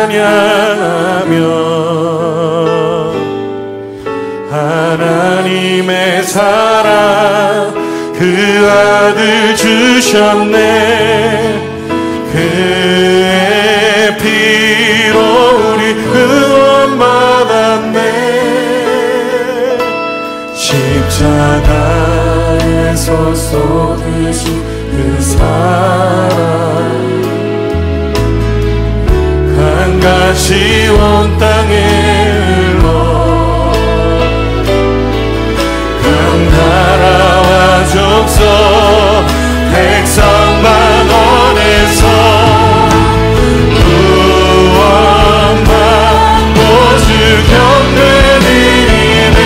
찬양하며 하나님의 사랑 그 아들 주셨네. 그의 피로 우리 구원 받았네. 십자가에서 쏟으신 그 사랑 강같이 온 땅에 흘러 각 나라와 족속 백성 만원에서 구원받고 주 경배드리네.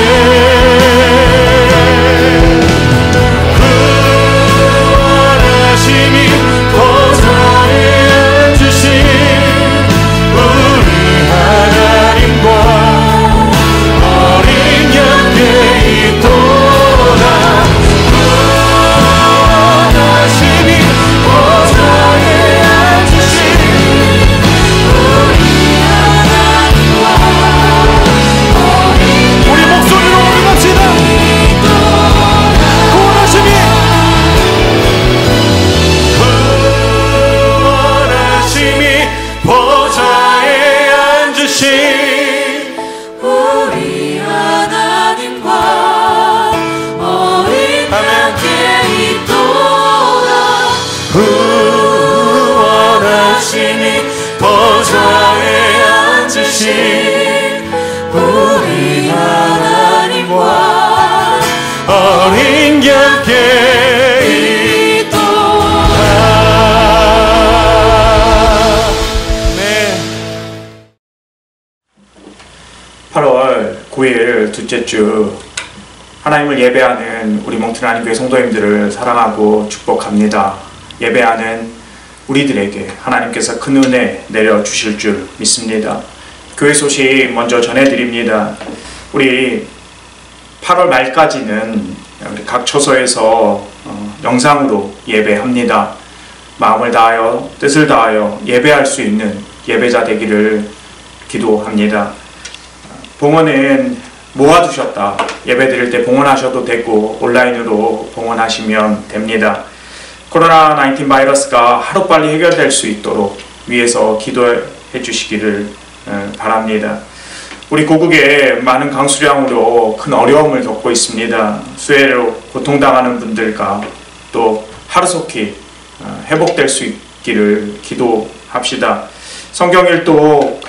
구원하심이 보좌에 앉으신 우리 하나님과 어린 양께 있도다. 구원하심이 보좌에 앉으신 우리 하나님과 우리 목소리로 올려갑시다. 구원하심이 보좌에 앉으신 우리 하나님과 어린 양께 있도다. 구원하심이 보좌에 앉으신 우리 하나님과 어린 양께 있도다. 네. 8월 9일 둘째 주 하나님을 예배하는 우리 몽튼 하나님교회 성도님들을 사랑하고 축복합니다. 예배하는 우리들에게 하나님께서 큰 은혜 내려주실 줄 믿습니다. 교회 소식 먼저 전해드립니다. 우리 8월 말까지는 우리 각 처소에서 영상으로 예배합니다. 마음을 다하여 뜻을 다하여 예배할 수 있는 예배자 되기를 기도합니다. 봉헌은 모아두셨다. 예배 드릴 때 봉헌하셔도 되고 온라인으로 봉헌하시면 됩니다. 코로나19 바이러스가 하루빨리 해결될 수 있도록 위에서 기도해 주시기를 바랍니다. 우리 고국에 많은 강수량으로 큰 어려움을 겪고 있습니다. 수해로 고통당하는 분들과 또 하루속히 회복될 수 있기를 기도합시다. 성경일도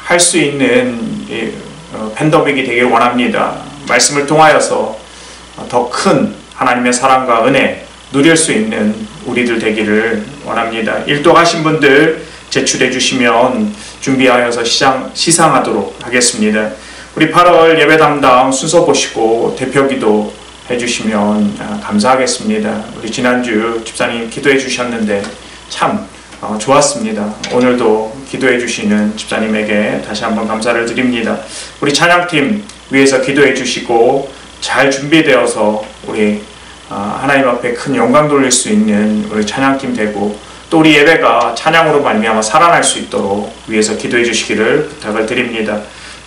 할 수 있는 팬데믹이 되길 원합니다. 말씀을 통하여서 더 큰 하나님의 사랑과 은혜 누릴 수 있는 우리들 되기를 원합니다. 일독하신 분들 제출해 주시면 준비하여서 시상하도록 하겠습니다. 우리 8월 예배 담당 순서 보시고 대표기도 해주시면 감사하겠습니다. 우리 지난주 집사님 기도해 주셨는데 참 좋았습니다. 오늘도 기도해 주시는 집사님에게 다시 한번 감사를 드립니다. 우리 찬양팀 위에서 기도해 주시고 잘 준비되어서 우리 하나님 앞에 큰 영광 돌릴 수 있는 우리 찬양팀 되고 또 우리 예배가 찬양으로 말미암아 살아날 수 있도록 위에서 기도해 주시기를 부탁을 드립니다.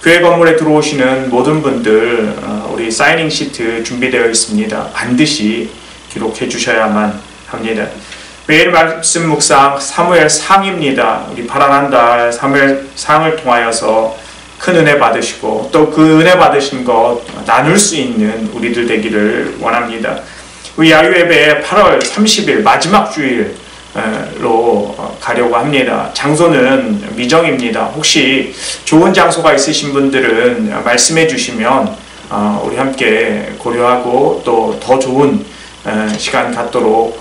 교회 건물에 들어오시는 모든 분들 우리 사이닝 시트 준비되어 있습니다. 반드시 기록해 주셔야만 합니다. 매일 말씀 묵상 사무엘상입니다. 우리 파란한 달 사무엘상을 통하여서 큰 은혜 받으시고 또 그 은혜 받으신 것 나눌 수 있는 우리들 되기를 원합니다. 우리 야유예배 8월 30일 마지막 주일로 가려고 합니다. 장소는 미정입니다. 혹시 좋은 장소가 있으신 분들은 말씀해 주시면 우리 함께 고려하고 또 더 좋은 시간 갖도록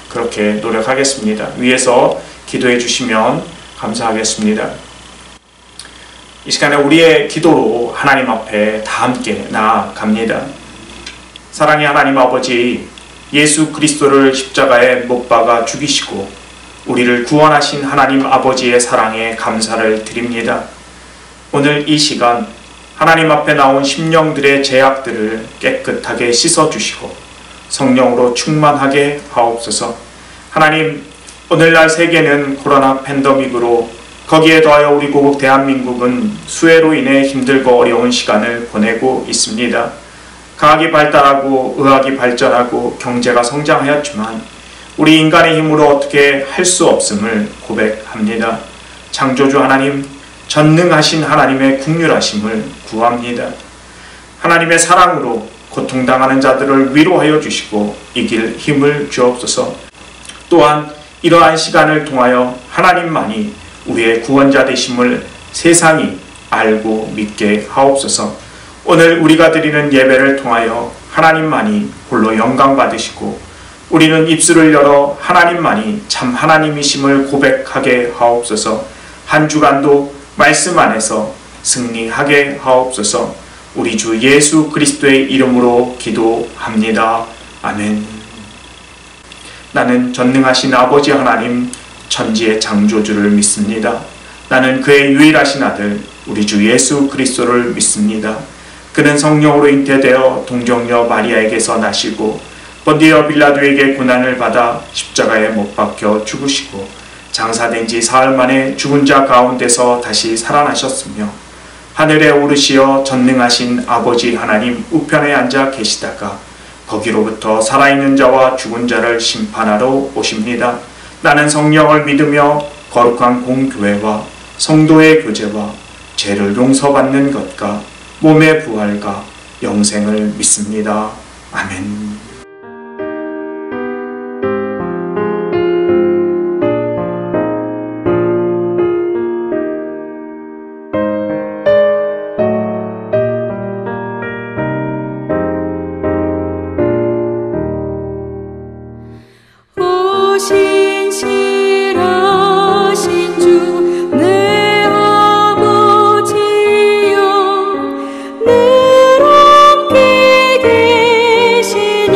그렇게 노력하겠습니다. 위에서 기도해 주시면 감사하겠습니다. 이 시간에 우리의 기도로 하나님 앞에 다 함께 나아갑니다. 사랑의 하나님 아버지, 예수 그리스도를 십자가에 못 박아 죽이시고 우리를 구원하신 하나님 아버지의 사랑에 감사를 드립니다. 오늘 이 시간 하나님 앞에 나온 심령들의 죄악들을 깨끗하게 씻어주시고 성령으로 충만하게 하옵소서. 하나님, 오늘날 세계는 코로나 팬데믹으로 거기에 더하여 우리 고국 대한민국은 수해로 인해 힘들고 어려운 시간을 보내고 있습니다. 과학이 발달하고 의학이 발전하고 경제가 성장하였지만 우리 인간의 힘으로 어떻게 할 수 없음을 고백합니다. 창조주 하나님, 전능하신 하나님의 긍휼하심을 구합니다. 하나님의 사랑으로 고통당하는 자들을 위로하여 주시고 이길 힘을 주옵소서. 또한 이러한 시간을 통하여 하나님만이 우리의 구원자 되심을 세상이 알고 믿게 하옵소서. 오늘 우리가 드리는 예배를 통하여 하나님만이 홀로 영광 받으시고 우리는 입술을 열어 하나님만이 참 하나님이심을 고백하게 하옵소서. 한 주간도 말씀 안에서 승리하게 하옵소서. 우리 주 예수 그리스도의 이름으로 기도합니다. 아멘. 나는 전능하신 아버지 하나님, 천지의 창조주를 믿습니다. 나는 그의 유일하신 아들 우리 주 예수 그리스도를 믿습니다. 그는 성령으로 잉태되어 동정녀 마리아에게서 나시고 본디오 빌라도에게 고난을 받아 십자가에 못 박혀 죽으시고 장사된 지 사흘 만에 죽은 자 가운데서 다시 살아나셨으며 하늘에 오르시어 전능하신 아버지 하나님 우편에 앉아 계시다가 거기로부터 살아있는 자와 죽은 자를 심판하러 오십니다. 나는 성령을 믿으며 거룩한 공교회와 성도의 교제와 죄를 용서받는 것과 몸의 부활과 영생을 믿습니다. 아멘. 신실하신 주 내 아버지여 늘 함께 계시니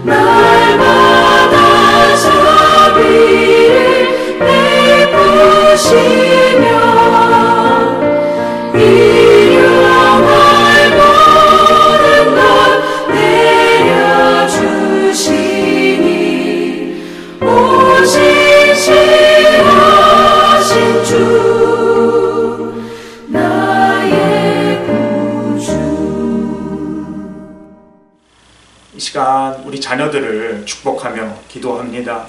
날마다 자비를 베푸시며 일용할 모든 것 내려주시니 오직 신실하신 주 나의 구주. 이 시간 우리 자녀들을 축복하며 기도합니다.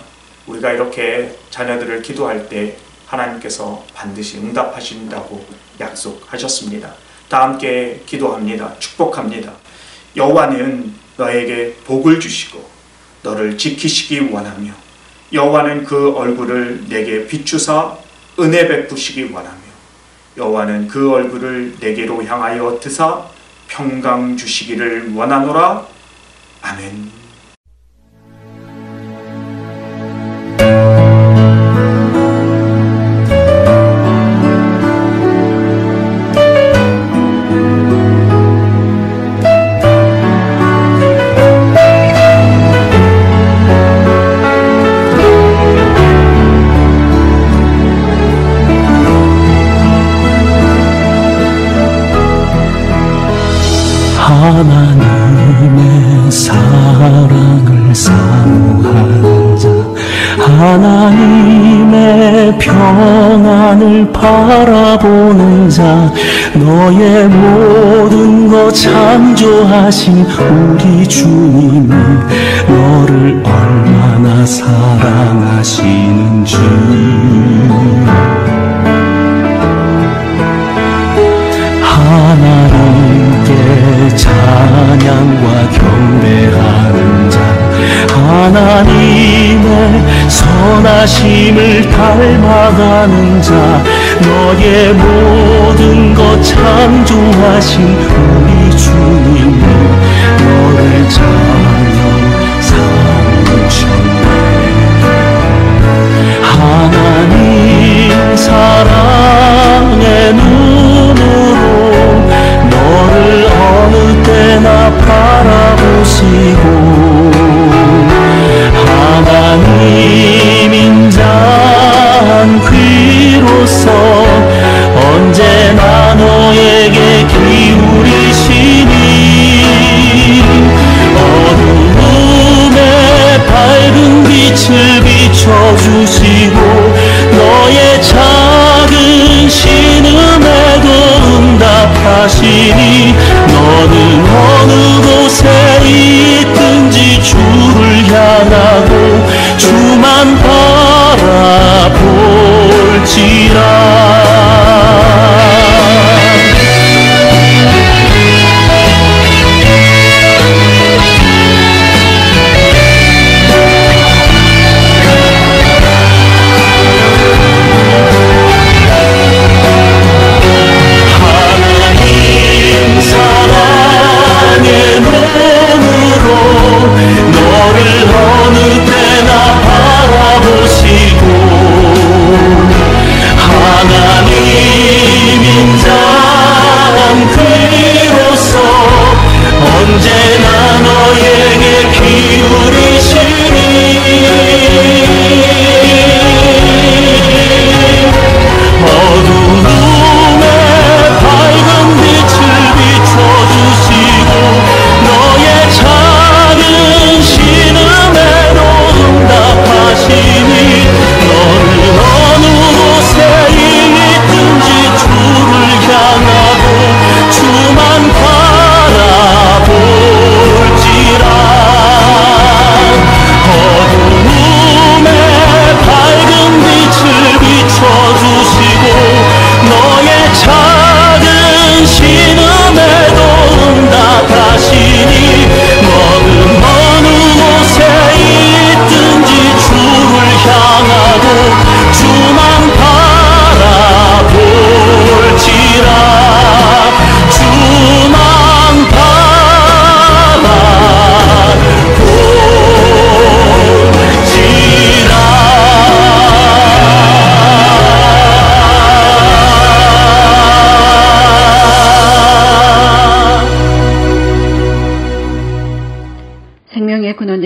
우리가 이렇게 자녀들을 기도할 때 하나님께서 반드시 응답하신다고 약속하셨습니다. 다 함께 기도합니다. 축복합니다. 여호와는 너에게 복을 주시고 너를 지키시기 원하며 여호와는 그 얼굴을 내게 비추사 은혜 베푸시기 원하며 여호와는 그 얼굴을 내게로 향하여 드사 평강 주시기를 원하노라. 아멘. 하나님의 사랑을 사모하는 자, 하나님의 평안을 바라보는 자, 너의 모든 것 창조하신 우리 주님이 너를 얼마나 사랑하시는지 하나님께 찬양과 경배하는 자, 하나님의 선하심을 닮아가는 자, 너의 모든 것 창조하신 우리 주님이 너를 자녀 삼으셨네. 하나님 사랑의 눈으로 너를 어느 때나 바라보시고 하나님 인자한 귀로서 언제나 너에게 기울이시니 어두움에 밝은 빛을 비춰주시고 너의 작은 신음에도 응답하시니 너는 어느 곳에 있든지 주를 향하고 주만 바라볼지라. 너를 어느 때나 바라보시고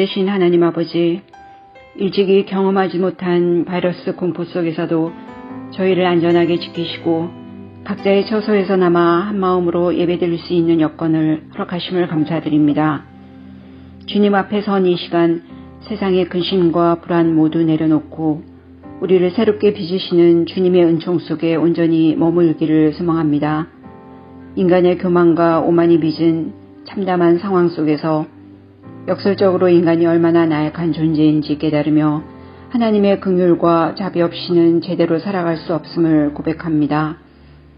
되신 하나님 아버지, 일찍이 경험하지 못한 바이러스 공포 속에서도 저희를 안전하게 지키시고 각자의 처소에서나마 한마음으로 예배드릴 수 있는 여건을 허락하심을 감사드립니다. 주님 앞에 선 이 시간 세상의 근심과 불안 모두 내려놓고 우리를 새롭게 빚으시는 주님의 은총 속에 온전히 머물기를 소망합니다. 인간의 교만과 오만이 빚은 참담한 상황 속에서 역설적으로 인간이 얼마나 나약한 존재인지 깨달으며 하나님의 긍휼과 자비 없이는 제대로 살아갈 수 없음을 고백합니다.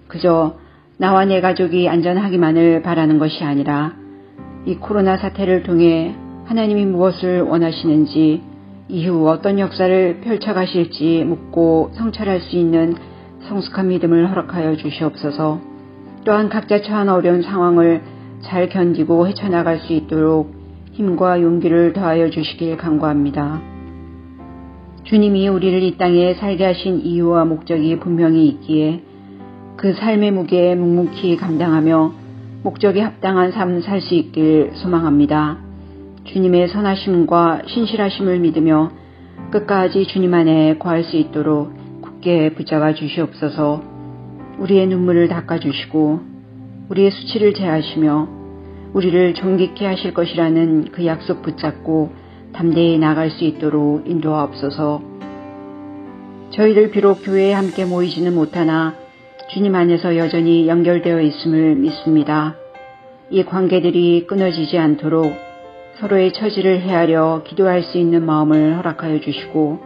그저 나와 내 가족이 안전하기만을 바라는 것이 아니라 이 코로나 사태를 통해 하나님이 무엇을 원하시는지 이후 어떤 역사를 펼쳐가실지 묻고 성찰할 수 있는 성숙한 믿음을 허락하여 주시옵소서. 또한 각자 처한 어려운 상황을 잘 견디고 헤쳐나갈 수 있도록 힘과 용기를 더하여 주시길 간구합니다. 주님이 우리를 이 땅에 살게 하신 이유와 목적이 분명히 있기에 그 삶의 무게에 묵묵히 감당하며 목적에 합당한 삶 살 수 있길 소망합니다. 주님의 선하심과 신실하심을 믿으며 끝까지 주님 안에 거할 수 있도록 굳게 붙잡아 주시옵소서. 우리의 눈물을 닦아주시고 우리의 수치를 제하시며 우리를 존귀케 하실 것이라는 그 약속 붙잡고 담대히 나갈 수 있도록 인도하옵소서. 저희들 비록 교회에 함께 모이지는 못하나 주님 안에서 여전히 연결되어 있음을 믿습니다. 이 관계들이 끊어지지 않도록 서로의 처지를 헤아려 기도할 수 있는 마음을 허락하여 주시고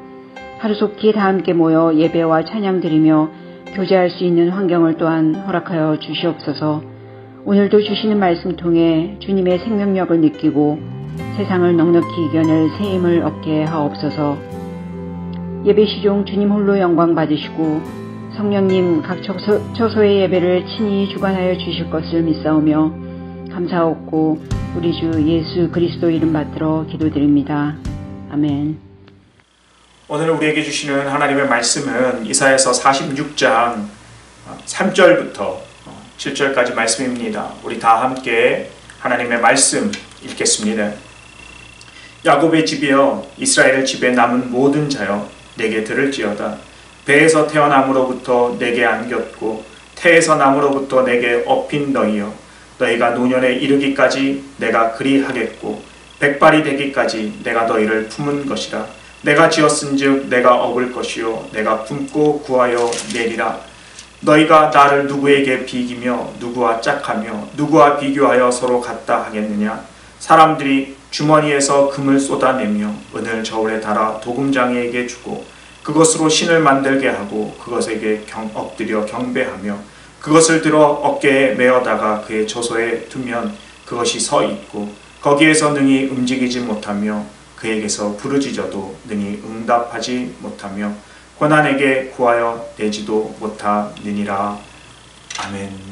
하루속히 다 함께 모여 예배와 찬양 드리며 교제할 수 있는 환경을 또한 허락하여 주시옵소서. 오늘도 주시는 말씀 통해 주님의 생명력을 느끼고 세상을 넉넉히 이겨낼 새 힘을 얻게 하옵소서. 예배 시중 주님 홀로 영광 받으시고 성령님 각 처소의 예배를 친히 주관하여 주실 것을 믿사오며 감사하옵고 우리 주 예수 그리스도 이름 받들어 기도드립니다. 아멘. 오늘 우리에게 주시는 하나님의 말씀은 이사야서 46장 3절부터 7절까지 말씀입니다. 우리 다 함께 하나님의 말씀 읽겠습니다. 야곱의 집이여 이스라엘 집에 남은 모든 자여 내게 들을지어다. 배에서 태어남으로부터 내게 안겼고 태에서 남으로부터 내게 업힌 너희여 너희가 노년에 이르기까지 내가 그리하겠고 백발이 되기까지 내가 너희를 품은 것이라. 내가 지었은즉 내가 업을 것이요 내가 품고 구하여 내리라. 너희가 나를 누구에게 비기며 누구와 짝하며 누구와 비교하여 서로 같다 하겠느냐. 사람들이 주머니에서 금을 쏟아내며 은을 저울에 달아 도금장이에게 주고 그것으로 신을 만들게 하고 그것에게 엎드려 경배하며 그것을 들어 어깨에 메어다가 그의 처소에 두면 그것이 서 있고 거기에서 능히 움직이지 못하며 그에게서 부르짖어도 능히 응답하지 못하며 고난에게 구하여 내지도 못하느니라. 아멘.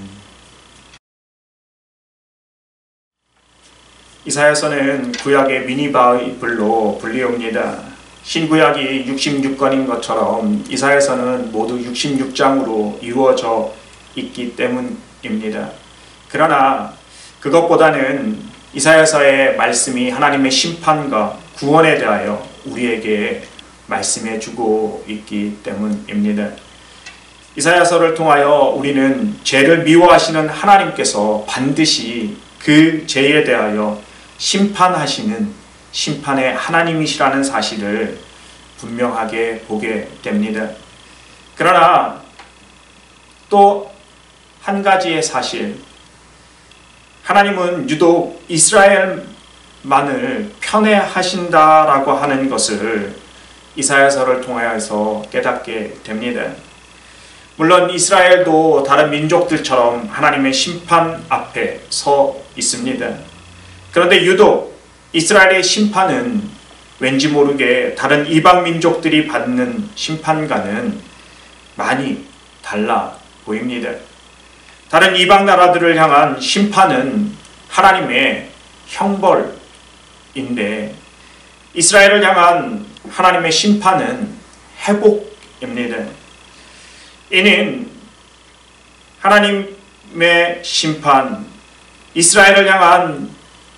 이사야서는 구약의 미니 바이블로 불리옵니다. 신구약이 66권인 것처럼 이사야서는 모두 66장으로 이루어져 있기 때문입니다. 그러나 그것보다는 이사야서의 말씀이 하나님의 심판과 구원에 대하여 우리에게 말씀해 주고 있기 때문입니다. 이사야서를 통하여 우리는 죄를 미워하시는 하나님께서 반드시 그 죄에 대하여 심판하시는 심판의 하나님이시라는 사실을 분명하게 보게 됩니다. 그러나 또 한 가지의 사실, 하나님은 유독 이스라엘만을 편애하신다라고 하는 것을 이사야서를 통하여서 깨닫게 됩니다. 물론 이스라엘도 다른 민족들처럼 하나님의 심판 앞에 서 있습니다. 그런데 유독 이스라엘의 심판은 왠지 모르게 다른 이방 민족들이 받는 심판과는 많이 달라 보입니다. 다른 이방 나라들을 향한 심판은 하나님의 형벌인데 이스라엘을 향한 하나님의 심판은 회복입니다. 이는 하나님의 심판, 이스라엘을 향한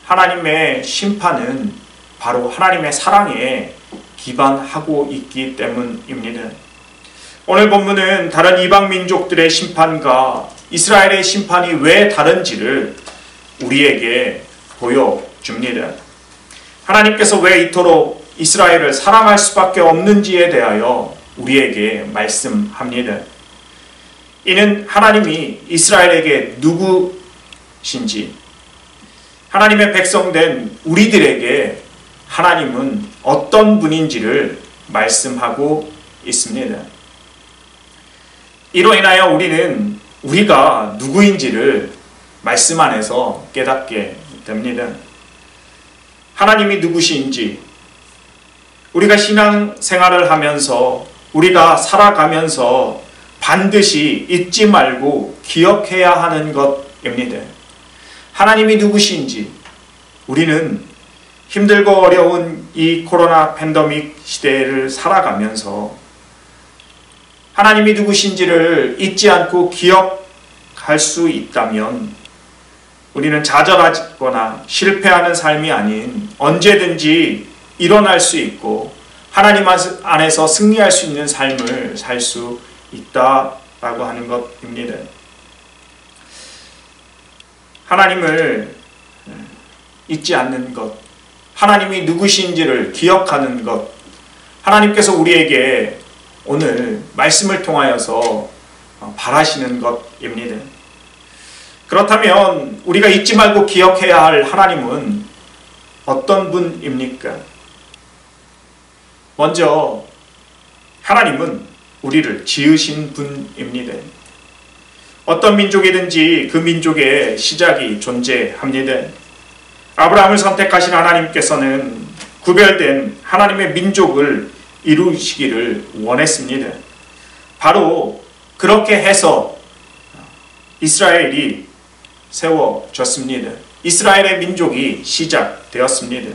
하나님의 심판은 바로 하나님의 사랑에 기반하고 있기 때문입니다. 오늘 본문은 다른 이방 민족들의 심판과 이스라엘의 심판이 왜 다른지를 우리에게 보여줍니다. 하나님께서 왜 이토록 이스라엘을 사랑할 수밖에 없는지에 대하여 우리에게 말씀합니다. 이는 하나님이 이스라엘에게 누구신지, 하나님의 백성된 우리들에게 하나님은 어떤 분인지를 말씀하고 있습니다. 이로 인하여 우리는 우리가 누구인지를 말씀 안에서 깨닫게 됩니다. 하나님이 누구신지, 우리가 신앙생활을 하면서 우리가 살아가면서 반드시 잊지 말고 기억해야 하는 것입니다. 하나님이 누구신지, 우리는 힘들고 어려운 이 코로나 팬데믹 시대를 살아가면서 하나님이 누구신지를 잊지 않고 기억할 수 있다면 우리는 좌절하거나 실패하는 삶이 아닌 언제든지 일어날 수 있고 하나님 안에서 승리할 수 있는 삶을 살 수 있다라고 하는 것입니다. 하나님을 잊지 않는 것, 하나님이 누구신지를 기억하는 것, 하나님께서 우리에게 오늘 말씀을 통하여서 바라시는 것입니다. 그렇다면 우리가 잊지 말고 기억해야 할 하나님은 어떤 분입니까? 먼저 하나님은 우리를 지으신 분입니다. 어떤 민족이든지 그 민족의 시작이 존재합니다. 아브라함을 선택하신 하나님께서는 구별된 하나님의 민족을 이루시기를 원했습니다. 바로 그렇게 해서 이스라엘이 세워졌습니다. 이스라엘의 민족이 시작되었습니다.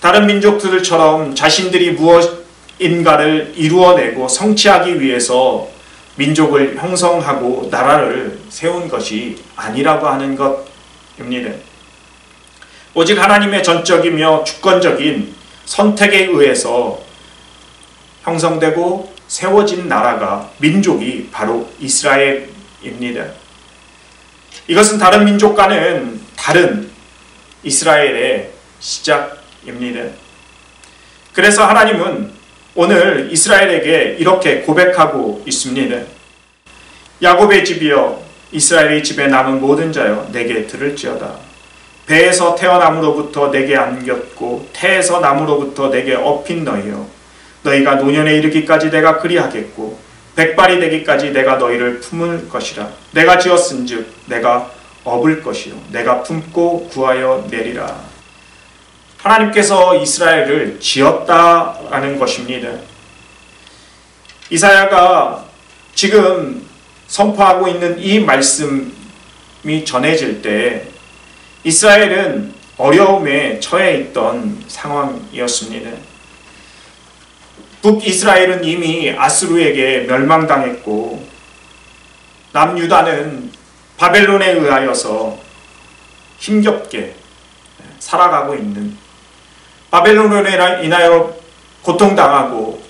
다른 민족들처럼 자신들이 무엇인가를 이루어내고 성취하기 위해서 민족을 형성하고 나라를 세운 것이 아니라고 하는 것입니다. 오직 하나님의 전적이며 주권적인 선택에 의해서 형성되고 세워진 나라가, 민족이 바로 이스라엘입니다. 이것은 다른 민족과는 다른 이스라엘의 시작입니다. 그래서 하나님은 오늘 이스라엘에게 이렇게 고백하고 있습니다. 야곱의 집이여, 이스라엘의 집에 남은 모든 자여, 내게 들을지어다. 배에서 태어남으로부터 내게 안겼고 태에서 남으로부터 내게 업힌 너희여, 너희가 노년에 이르기까지 내가 그리하겠고 백발이 되기까지 내가 너희를 품을 것이라. 내가 지었은즉 내가 업을 것이요 내가 품고 구하여 내리라. 하나님께서 이스라엘을 지었다라는 것입니다. 이사야가 지금 선포하고 있는 이 말씀이 전해질 때 이스라엘은 어려움에 처해 있던 상황이었습니다. 북이스라엘은 이미 아수르에게 멸망당했고 남유다는 바벨론에 의하여서 힘겹게 살아가고 있는, 바벨론에 인하여 고통당하고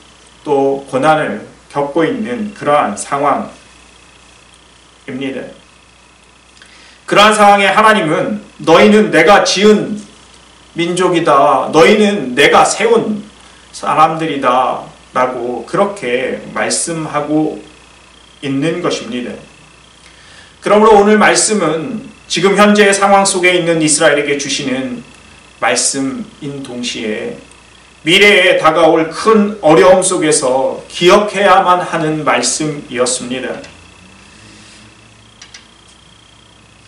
또 고난을 겪고 있는 그러한 상황입니다. 그러한 상황에 하나님은 너희는 내가 지은 민족이다, 너희는 내가 세운 사람들이다 라고 그렇게 말씀하고 있는 것입니다. 그러므로 오늘 말씀은 지금 현재의 상황 속에 있는 이스라엘에게 주시는 말씀인 동시에 미래에 다가올 큰 어려움 속에서 기억해야만 하는 말씀이었습니다.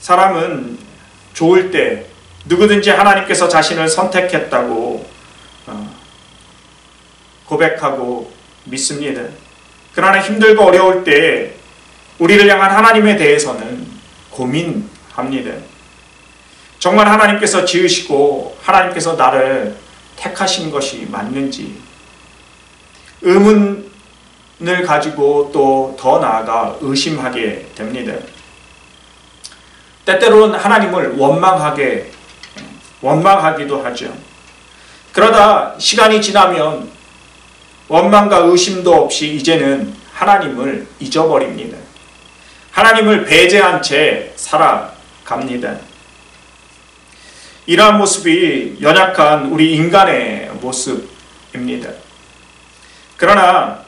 사람은 좋을 때 누구든지 하나님께서 자신을 선택했다고 고백하고 믿습니다. 그러나 힘들고 어려울 때 우리를 향한 하나님에 대해서는 고민합니다. 정말 하나님께서 지으시고 하나님께서 나를 택하신 것이 맞는지 의문을 가지고 또 더 나아가 의심하게 됩니다. 때때로는 하나님을 원망하기도 하죠. 그러다 시간이 지나면 원망과 의심도 없이 이제는 하나님을 잊어버립니다. 하나님을 배제한 채 살아갑니다. 이러한 모습이 연약한 우리 인간의 모습입니다. 그러나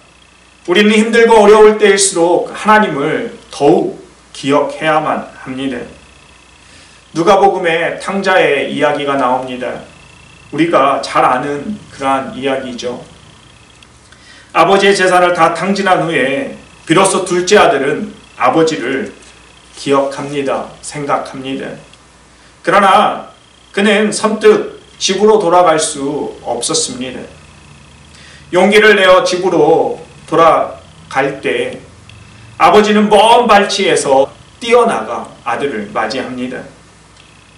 우리는 힘들고 어려울 때일수록 하나님을 더욱 기억해야만 합니다. 누가복음에 탕자의 이야기가 나옵니다. 우리가 잘 아는 그러한 이야기죠. 아버지의 재산을 다 탕진한 후에 비로소 둘째 아들은 아버지를 기억합니다. 생각합니다. 그러나 그는 선뜻 집으로 돌아갈 수 없었습니다. 용기를 내어 집으로 돌아갈 때 아버지는 먼 발치에서 뛰어나가 아들을 맞이합니다.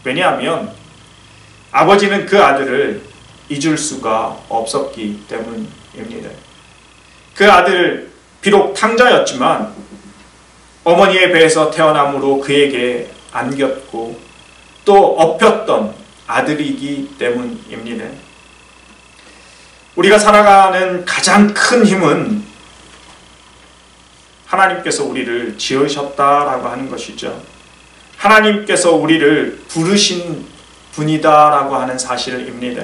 왜냐하면 아버지는 그 아들을 잊을 수가 없었기 때문입니다. 그 아들 비록 탕자였지만 어머니의 배에서 태어남으로 그에게 안겼고 또 업혔던 아들이기 때문입니다. 우리가 살아가는 가장 큰 힘은 하나님께서 우리를 지으셨다라고 하는 것이죠. 하나님께서 우리를 부르신 분이다라고 하는 사실입니다.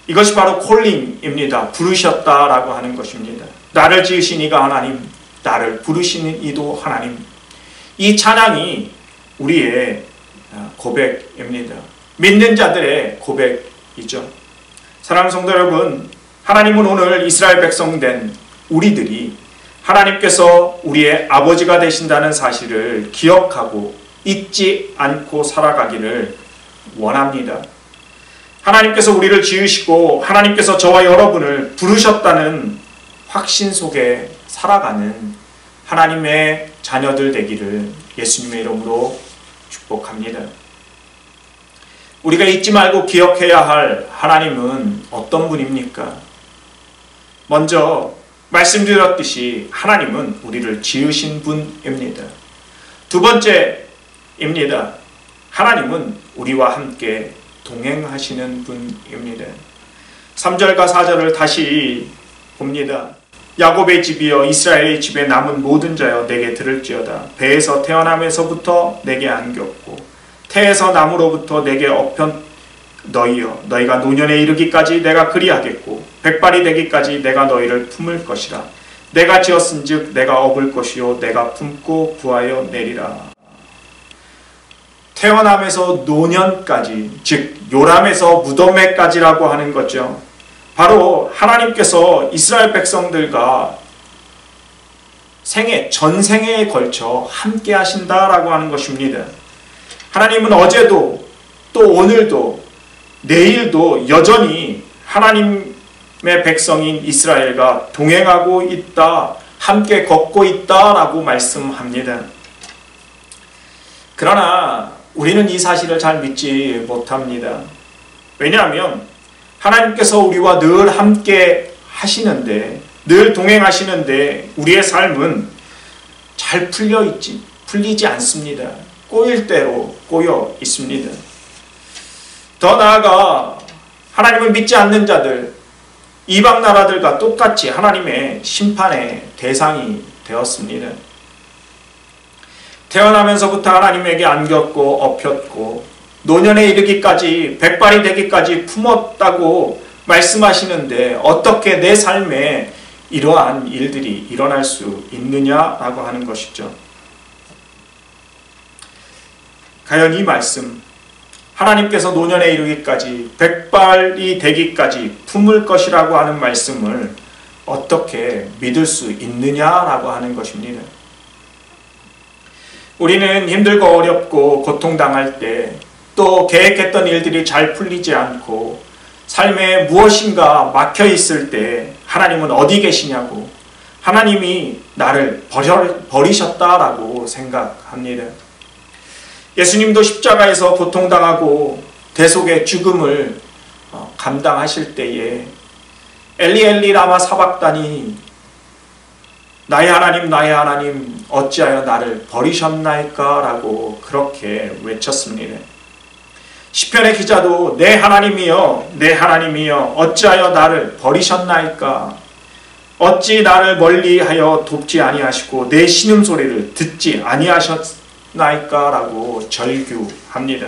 이것이 바로 콜링입니다. 부르셨다라고 하는 것입니다. 나를 지으신 이가 하나님, 나를 부르시는 이도 하나님. 이 찬양이 우리의 고백입니다. 믿는 자들의 고백이죠. 사랑하는 성도 여러분, 하나님은 오늘 이스라엘 백성 된 우리들이 하나님께서 우리의 아버지가 되신다는 사실을 기억하고 잊지 않고 살아가기를 원합니다. 하나님께서 우리를 지으시고 하나님께서 저와 여러분을 부르셨다는 확신 속에 살아가는 하나님의 자녀들 되기를 예수님의 이름으로 축복합니다. 우리가 잊지 말고 기억해야 할 하나님은 어떤 분입니까? 먼저 말씀드렸듯이 하나님은 우리를 지으신 분입니다. 두 번째입니다. 하나님은 우리와 함께 동행하시는 분입니다. 3절과 4절을 다시 봅니다. 야곱의 집이여 이스라엘의 집에 남은 모든 자여 내게 들을지어다. 배에서 태어남에서부터 내게 안겼고 태에서 나무로부터 내게 업힌 너희여 너희가 노년에 이르기까지 내가 그리하겠고 백발이 되기까지 내가 너희를 품을 것이라. 내가 지었은즉 내가 업을 것이요 내가 품고 구하여 내리라. 태어남에서 노년까지, 즉 요람에서 무덤에까지라고 하는 거죠. 바로 하나님께서 이스라엘 백성들과 전생에 걸쳐 함께 하신다라고 하는 것입니다. 하나님은 어제도 또 오늘도 내일도 여전히 하나님의 백성인 이스라엘과 동행하고 있다, 함께 걷고 있다라고 말씀합니다. 그러나 우리는 이 사실을 잘 믿지 못합니다. 왜냐하면 하나님께서 우리와 늘 함께 하시는데, 늘 동행하시는데 우리의 삶은 잘 풀리지 않습니다. 꼬일 대로 꼬여 있습니다. 더 나아가 하나님을 믿지 않는 자들, 이방 나라들과 똑같이 하나님의 심판의 대상이 되었습니다. 태어나면서부터 하나님에게 안겼고 업혔고 노년에 이르기까지 백발이 되기까지 품었다고 말씀하시는데 어떻게 내 삶에 이러한 일들이 일어날 수 있느냐라고 하는 것이죠. 과연 이 말씀, 하나님께서 노년에 이르기까지 백발이 되기까지 품을 것이라고 하는 말씀을 어떻게 믿을 수 있느냐라고 하는 것입니다. 우리는 힘들고 어렵고 고통당할 때 또 계획했던 일들이 잘 풀리지 않고 삶에 무엇인가 막혀 있을 때 하나님은 어디 계시냐고, 하나님이 나를 버리셨다라고 생각합니다. 예수님도 십자가에서 고통당하고 대속의 죽음을 감당하실 때에 엘리 엘리 라마 사박다니, 나의 하나님 어찌하여 나를 버리셨나이까 라고 그렇게 외쳤습니다. 시편의 기자도 내 하나님이여 내 하나님이여 어찌하여 나를 버리셨나이까? 어찌 나를 멀리하여 돕지 아니하시고 내 신음소리를 듣지 아니하셨나이까? 라고 절규합니다.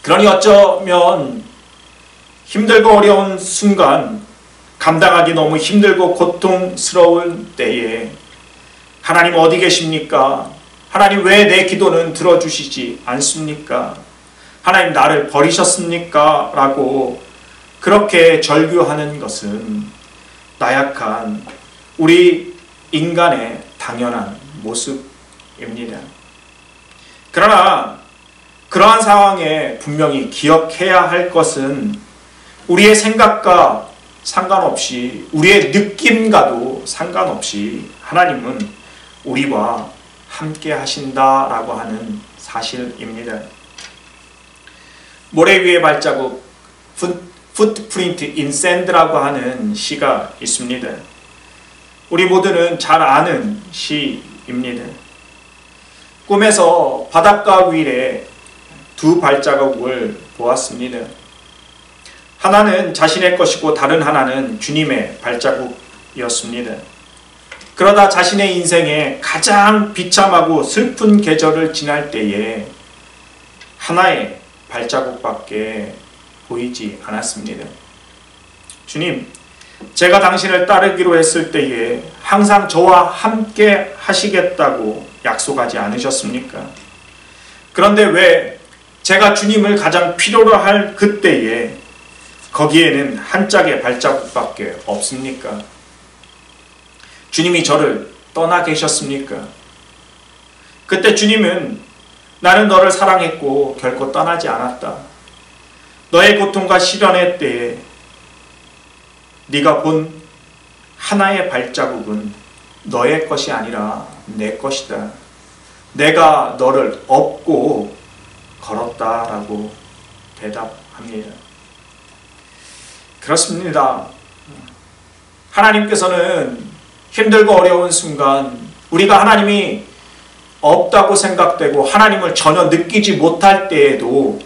그러니 어쩌면 힘들고 어려운 순간, 감당하기 너무 힘들고 고통스러울 때에 하나님 어디 계십니까? 하나님 왜 내 기도는 들어주시지 않습니까? 하나님 나를 버리셨습니까? 라고 그렇게 절규하는 것은 나약한 우리 인간의 당연한 모습입니다. 그러나 그러한 상황에 분명히 기억해야 할 것은 우리의 생각과 상관없이, 우리의 느낌과도 상관없이 하나님은 우리와 함께 하신다라고 하는 사실입니다. 모래 위의 발자국, 풋프린트 인 샌드라고 하는 시가 있습니다. 우리 모두는 잘 아는 시입니다. 꿈에서 바닷가 위에 두 발자국을 보았습니다. 하나는 자신의 것이고 다른 하나는 주님의 발자국이었습니다. 그러다 자신의 인생에 가장 비참하고 슬픈 계절을 지날 때에 하나의 발자국밖에 보이지 않았습니다. 주님, 제가 당신을 따르기로 했을 때에 항상 저와 함께 하시겠다고 약속하지 않으셨습니까? 그런데 왜 제가 주님을 가장 필요로 할 그때에 거기에는 한 짝의 발자국밖에 없습니까? 주님이 저를 떠나 계셨습니까? 그때 주님은 나는 너를 사랑했고 결코 떠나지 않았다. 너의 고통과 시련의 때에 네가 본 하나의 발자국은 너의 것이 아니라 내 것이다. 내가 너를 업고 걸었다라고 대답합니다. 그렇습니다. 하나님께서는 힘들고 어려운 순간 우리가 하나님이 없다고 생각되고 하나님을 전혀 느끼지 못할 때에도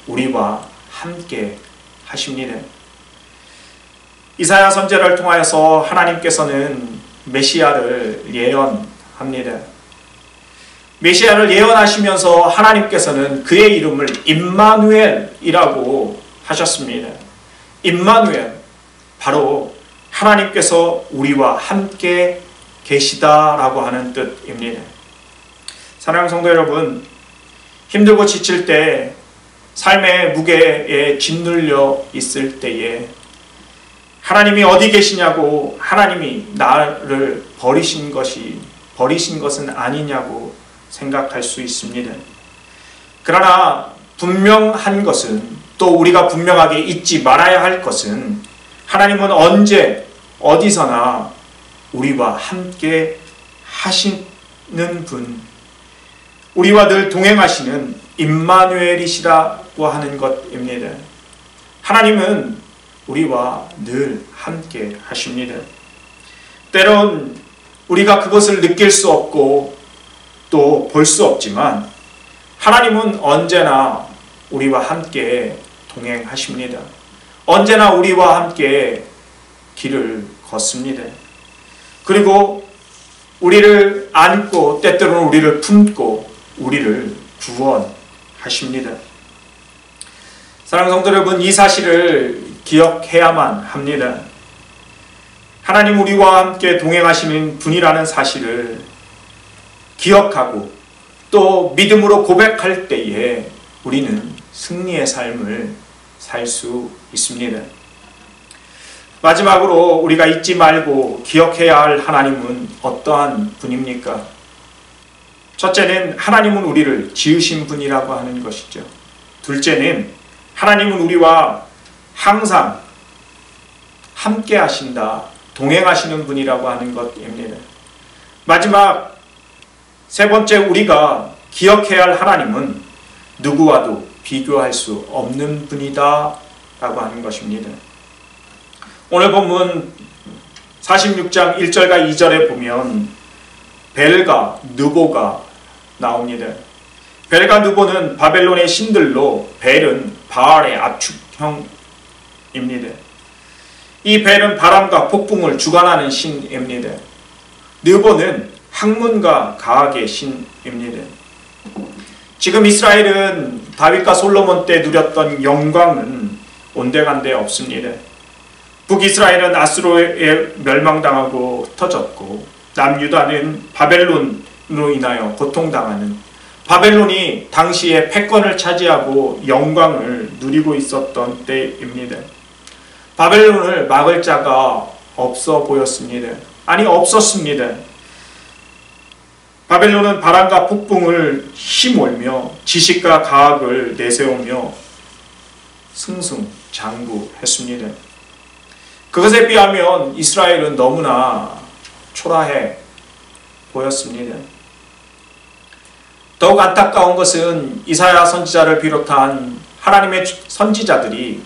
우리와 함께 하십니다. 이사야 선지자를 통하여서 하나님께서는 메시아를 예언합니다. 메시아를 예언하시면서 하나님께서는 그의 이름을 임마누엘이라고 하셨습니다. 임마누엘, 바로 하나님께서 우리와 함께 계시다라고 하는 뜻입니다. 사랑하는 성도 여러분, 힘들고 지칠 때, 삶의 무게에 짓눌려 있을 때에 하나님이 어디 계시냐고, 하나님이 나를 버리신 것은 아니냐고 생각할 수 있습니다. 그러나 분명한 것은, 또 우리가 분명하게 잊지 말아야 할 것은, 하나님은 언제 어디서나 우리와 함께 하시는 분, 우리와 늘 동행하시는 임마누엘이시라고 하는 것입니다. 하나님은 우리와 늘 함께 하십니다. 때론 우리가 그것을 느낄 수 없고 또 볼 수 없지만 하나님은 언제나 우리와 함께 동행하십니다. 언제나 우리와 함께 길을 걷습니다. 그리고 우리를 안고 때때로는 우리를 품고 우리를 구원하십니다. 사랑하는 성도 여러분, 이 사실을 기억해야만 합니다. 하나님 우리와 함께 동행하시는 분이라는 사실을 기억하고 또 믿음으로 고백할 때에 우리는 승리의 삶을 살 수 있습니다. 마지막으로 우리가 잊지 말고 기억해야 할 하나님은 어떠한 분입니까? 첫째는 하나님은 우리를 지으신 분이라고 하는 것이죠. 둘째는 하나님은 우리와 항상 함께 하신다, 동행하시는 분이라고 하는 것입니다. 마지막 세 번째, 우리가 기억해야 할 하나님은 누구와도 비교할 수 없는 분이다 라고 하는 것입니다. 오늘 본문 46장 1절과 2절에 보면 벨과 느고가 나옵니다. 벨과 느보는 바벨론의 신들로 벨은 바알의 압축형입니다. 이 벨은 바람과 폭풍을 주관하는 신입니다. 느보는 학문과 과학의 신입니다. 지금 이스라엘은 다윗과 솔로몬 때 누렸던 영광은 온데간데 없습니다. 북이스라엘은 아수르에 멸망당하고 흩어졌고 남유다는 바벨론으로 인하여 고통당하는, 바벨론이 당시에 패권을 차지하고 영광을 누리고 있었던 때입니다. 바벨론을 막을 자가 없어 보였습니다. 아니, 없었습니다. 바벨론은 바람과 폭풍을 힘몰며 지식과 과학을 내세우며 승승장구했습니다. 그것에 비하면 이스라엘은 너무나 초라해 보였습니다. 더욱 안타까운 것은 이사야 선지자를 비롯한 하나님의 선지자들이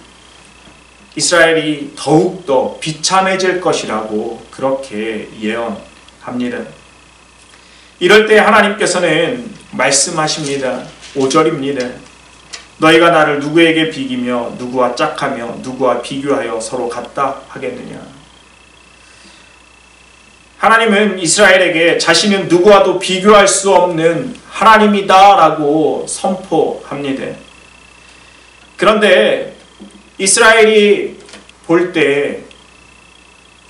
이스라엘이 더욱더 비참해질 것이라고 그렇게 예언합니다. 이럴 때 하나님께서는 말씀하십니다. 5절입니다. 너희가 나를 누구에게 비기며 누구와 짝하며 누구와 비교하여 서로 같다 하겠느냐. 하나님은 이스라엘에게 자신은 누구와도 비교할 수 없는 하나님이다 라고 선포합니다. 그런데 이스라엘이 볼 때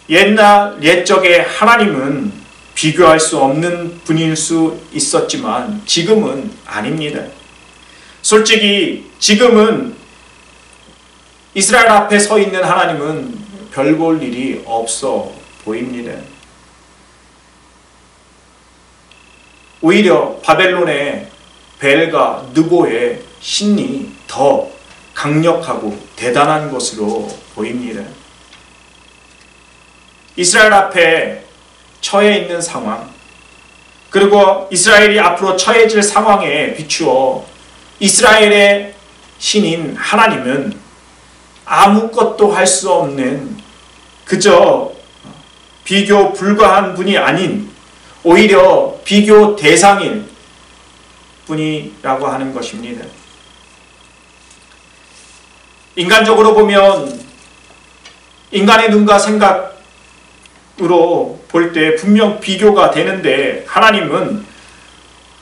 옛적에 하나님은 비교할 수 없는 분일 수 있었지만 지금은 아닙니다. 솔직히 지금은 이스라엘 앞에 서 있는 하나님은 별 볼 일이 없어 보입니다. 오히려 바벨론의 벨과 느보의 신이 더 강력하고 대단한 것으로 보입니다. 이스라엘 앞에 처해 있는 상황, 그리고 이스라엘이 앞으로 처해질 상황에 비추어 이스라엘의 신인 하나님은 아무것도 할 수 없는, 그저 비교 불가한 분이 아닌 오히려 비교 대상일 뿐이라고 하는 것입니다. 인간적으로 보면 인간의 눈과 생각으로 볼 때 분명 비교가 되는데 하나님은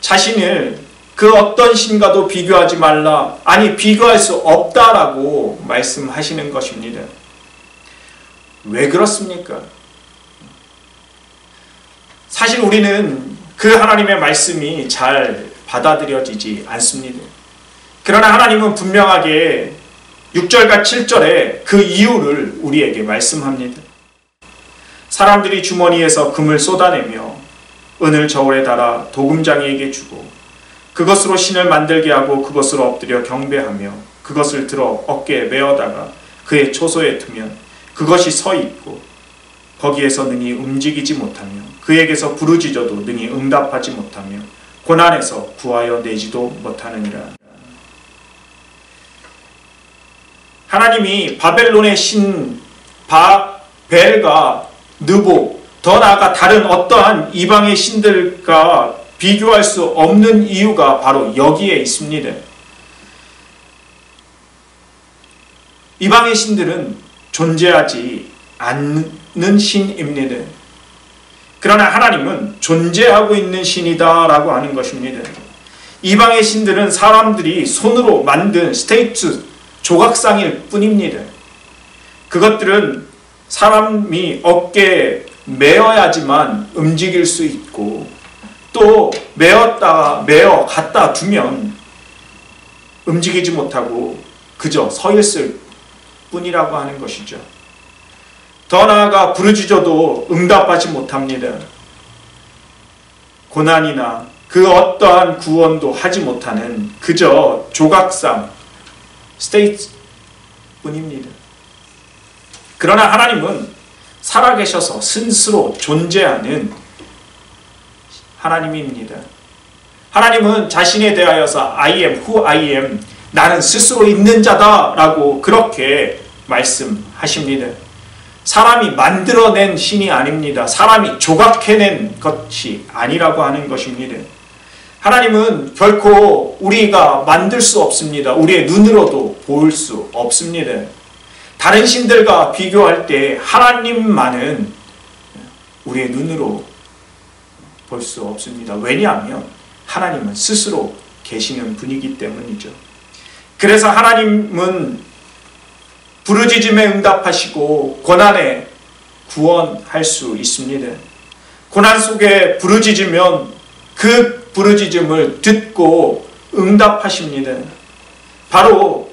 자신을 그 어떤 신과도 비교하지 말라, 아니 비교할 수 없다라고 말씀하시는 것입니다. 왜 그렇습니까? 사실 우리는 그 하나님의 말씀이 잘 받아들여지지 않습니다. 그러나 하나님은 분명하게 6절과 7절에 그 이유를 우리에게 말씀합니다. 사람들이 주머니에서 금을 쏟아내며 은을 저울에 달아 도금장이에게 주고 그것으로 신을 만들게 하고 그것으로 엎드려 경배하며 그것을 들어 어깨에 메어다가 그의 초소에 두면 그것이 서 있고 거기에서 능히 움직이지 못하며 그에게서 부르짖어도 능히 응답하지 못하며 고난에서 구하여 내지도 못하느니라. 하나님이 바벨론의 신 벨과 느보, 더 나아가 다른 어떠한 이방의 신들과 비교할 수 없는 이유가 바로 여기에 있습니다. 이방의 신들은 존재하지 않는 신입니다. 그러나 하나님은 존재하고 있는 신이다 라고 하는 것입니다. 이방의 신들은 사람들이 손으로 만든 스테이트 조각상일 뿐입니다. 그것들은 사람이 어깨에 메어야지만 움직일 수 있고 또 메어 갖다 두면 움직이지 못하고 그저 서 있을 뿐이라고 하는 것이죠. 더 나아가 부르짖어도 응답하지 못합니다. 고난이나 그 어떠한 구원도 하지 못하는 그저 조각상 스테이트 뿐입니다. 그러나 하나님은 살아계셔서 스스로 존재하는 하나님입니다. 하나님은 자신에 대하여서 I am who I am, 나는 스스로 있는 자다 라고 그렇게 말씀하십니다. 사람이 만들어낸 신이 아닙니다. 사람이 조각해낸 것이 아니라고 하는 것입니다. 하나님은 결코 우리가 만들 수 없습니다. 우리의 눈으로도 볼 수 없습니다. 다른 신들과 비교할 때 하나님만은 우리의 눈으로 볼 수 없습니다. 왜냐하면 하나님은 스스로 계시는 분이기 때문이죠. 그래서 하나님은 부르짖음에 응답하시고 고난에 구원할 수 있습니다. 고난 속에 부르짖으면 그 부르짖음을 듣고 응답하십니다. 바로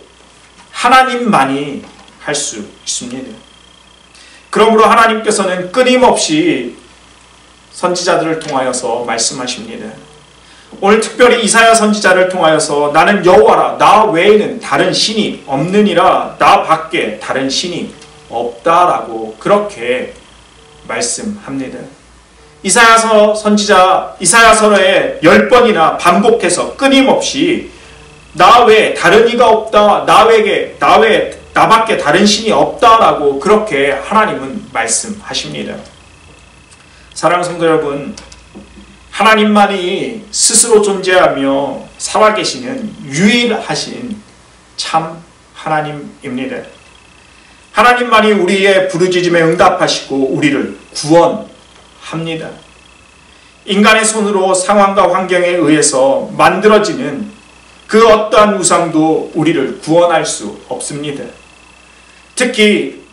하나님만이 할 수 있습니다. 그러므로 하나님께서는 끊임없이 선지자들을 통하여서 말씀하십니다. 오늘 특별히 이사야 선지자를 통하여서 나는 여호와라, 나 외에는 다른 신이 없느니라, 나 밖에 다른 신이 없다라고 그렇게 말씀합니다. 이사야서 선지자 이사야서에 10번이나 반복해서 끊임없이 나 외에 다른 이가 없다, 나밖에 다른 신이 없다라고 그렇게 하나님은 말씀하십니다. 사랑하는 성도 여러분, 하나님만이 스스로 존재하며 살아계시는 유일하신 참 하나님입니다. 하나님만이 우리의 부르짖음에 응답하시고 우리를 구원합니다. 인간의 손으로 상황과 환경에 의해서 만들어지는 그 어떠한 우상도 우리를 구원할 수 없습니다. 특히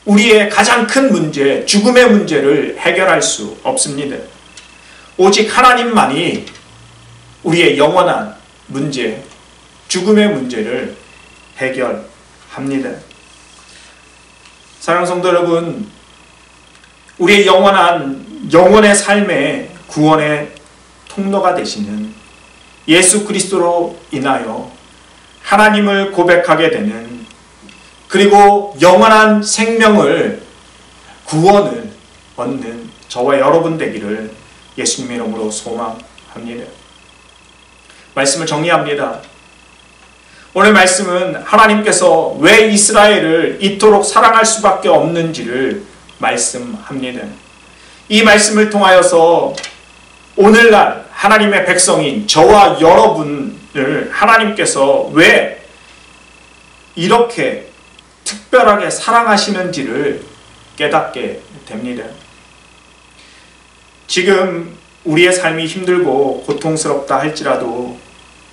우리의 가장 큰 문제, 죽음의 문제를 해결할 수 없습니다. 오직 하나님만이 우리의 영원한 문제, 죽음의 문제를 해결합니다. 사랑하는 성도 여러분, 우리의 영원의 삶의 구원의 통로가 되시는 예수 그리스도로 인하여 하나님을 고백하게 되는, 그리고 영원한 생명을, 구원을 얻는 저와 여러분 되기를 예수님의 이름으로 소망합니다. 말씀을 정리합니다. 오늘 말씀은 하나님께서 왜 이스라엘을 이토록 사랑할 수밖에 없는지를 말씀합니다. 이 말씀을 통하여서 오늘날 하나님의 백성인 저와 여러분을 하나님께서 왜 이렇게 특별하게 사랑하시는지를 깨닫게 됩니다. 지금 우리의 삶이 힘들고 고통스럽다 할지라도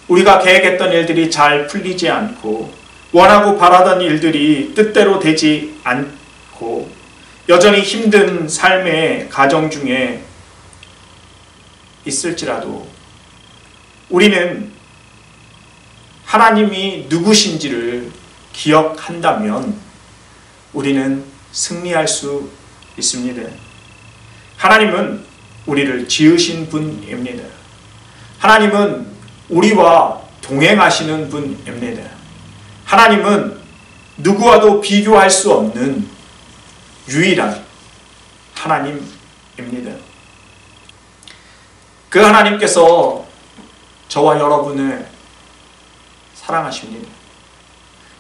우리가 계획했던 일들이 잘 풀리지 않고 원하고 바라던 일들이 뜻대로 되지 않고 여전히 힘든 삶의 가정 중에 있을지라도 우리는 하나님이 누구신지를 기억한다면 우리는 승리할 수 있습니다. 하나님은 우리를 지으신 분입니다. 하나님은 우리와 동행하시는 분입니다. 하나님은 누구와도 비교할 수 없는 유일한 하나님입니다. 그 하나님께서 저와 여러분을 사랑하십니다.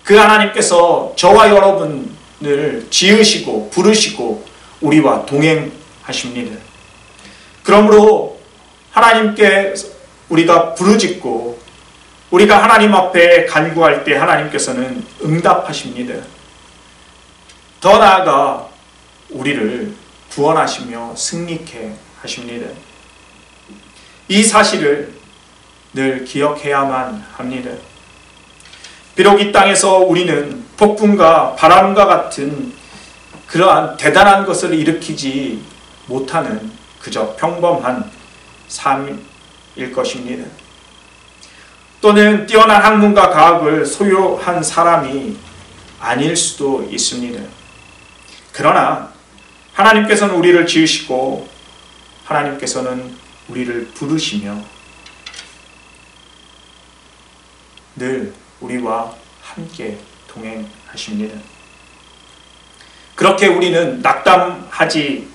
그 하나님께서 저와 여러분을 지으시고 부르시고 우리와 동행하십니다. 그러므로 하나님께 우리가 부르짖고 우리가 하나님 앞에 간구할 때 하나님께서는 응답하십니다. 더 나아가 우리를 구원하시며 승리케 하십니다. 이 사실을 늘 기억해야만 합니다. 비록 이 땅에서 우리는 폭풍과 바람과 같은 그러한 대단한 것을 일으키지 못하는 그저 평범한 삶일 것입니다. 또는 뛰어난 학문과 과학을 소유한 사람이 아닐 수도 있습니다. 그러나 하나님께서는 우리를 지으시고 하나님께서는 우리를 부르시며 늘 우리와 함께 동행하십니다. 그렇게 우리는 낙담하지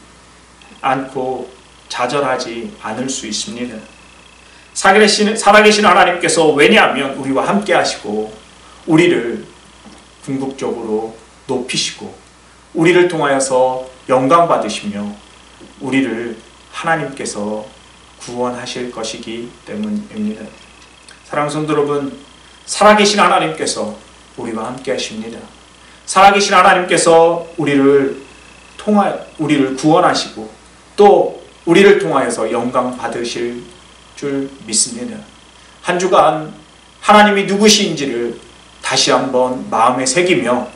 않고 좌절하지 않을 수 있습니다. 살아계신 하나님께서 왜냐하면 우리와 함께 하시고 우리를 궁극적으로 높이시고 우리를 통하여서 영광 받으시며 우리를 하나님께서 구원하실 것이기 때문입니다. 사랑하는 성도 여러분, 살아계신 하나님께서 우리와 함께 하십니다. 살아계신 하나님께서 우리를 구원하시고 또 우리를 통하여서 영광 받으실 줄 믿습니다. 한 주간 하나님이 누구신지를 다시 한번 마음에 새기며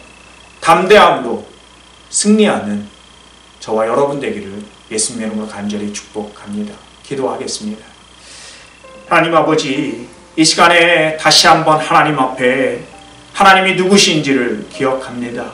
담대함으로 승리하는 저와 여러분 되기를 예수님의 이름으로 간절히 축복합니다. 기도하겠습니다. 하나님 아버지, 이 시간에 다시 한번 하나님 앞에 하나님이 누구신지를 기억합니다.